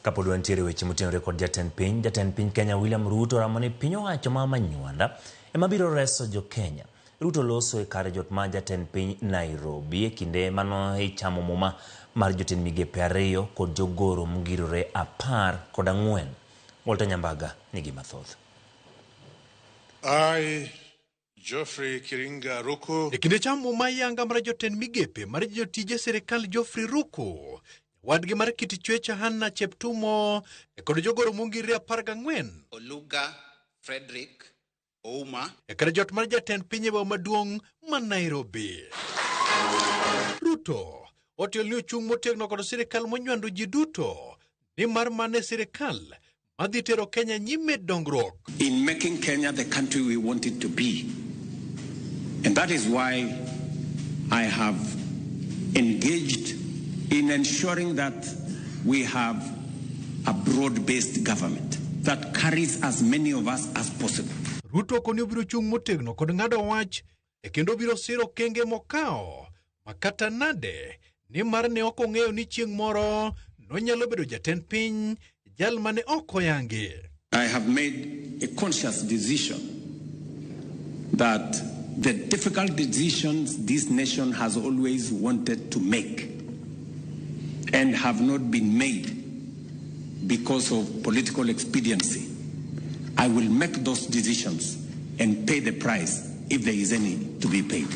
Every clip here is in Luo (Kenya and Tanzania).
Kapod wantiere weche motenore kod jatend piny Kenya William RUTO ramone piny owacho ma manywanda ema biro reso jo Kenya. RUTO loso e kar jot ma jatend piny Nairobi e kinde mano chamo muma mar jotend migepe ariyo kod jogoro mugirore 14. Walter Nyambaga nigi mathoth. Geoffrey Kiringa Ruku. E kinde chamo muma yanga mar jotend migepe mar jotije sirkal Geoffrey Ruku, wadgi mar kit chwecha Hanna Cheptumo e kod jogoro mungirore 14. Oluga Frederick Ouma e kar jot mar jatend piny maduong' ma Nairobi. RUTO otiel ni ochung' motegno kod sirkal monywando ji duto ni mar mane sirkal madhi tero Kenya nyime dongruok. in making Kenya the country we want it to be. And that is why I have engaged in ensuring that we have a broad-based government that carries as many of us as possible. RUTO koni obiro chung' motegno kod ng'ado wach e kendo biro siro kenge mokao makata nade ni mar ne ok ong'eyo ni chieng' moro nonyalo bedo jatend piny jal mane ok oyangi. I have made a conscious decision that the difficult decisions this nation has always wanted to make and have not been made because of political expediency, I will make those decisions and pay the price if there is any to be paid.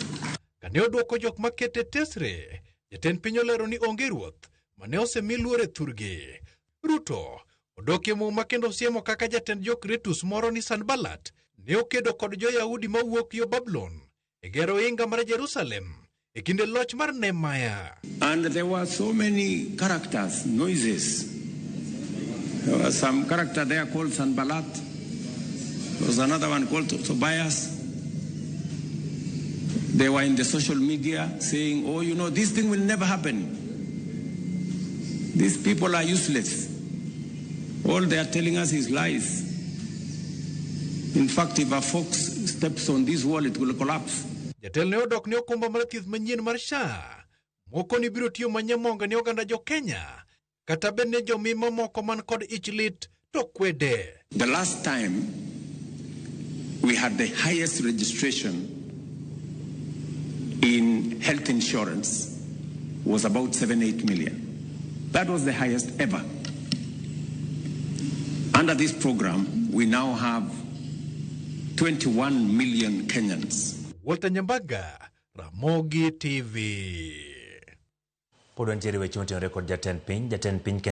Kane oduoko jok makete tesre, jatend piny olero ni onge ruoth mane osemi luore thurgi. RUTO odokie muma kendo siemo kaka jatend jokritus moro ni Sanbalat ne okedo kod jo-Yahudi mawuok yo Babylon e gero inga mar Jerusalem e kinde loch mar Nehemiah. And there were so many characters, noises. There was some character there called Sanballat. There was another one called Tobias. They were in the social media saying, oh, you know, this thing will never happen. These people are useless. All they are telling us is lies. In fact, if a fox steps on this wall, it will collapse. Jatel ne odok ne okumba mar thieth manyien mar SHA. Moko ni biro tiyo manyamonga ne oganda jo Kenya. Kata bende jo mima moko man kod ich lit to kwede. The last time we had the highest registration in health insurance was about 7-8 million. That was the highest ever. Under this program, we now have 21 million Kenyans. Walter Nyambaga, Ramogi TV. Pod wantiere weche motenore kod jatend piny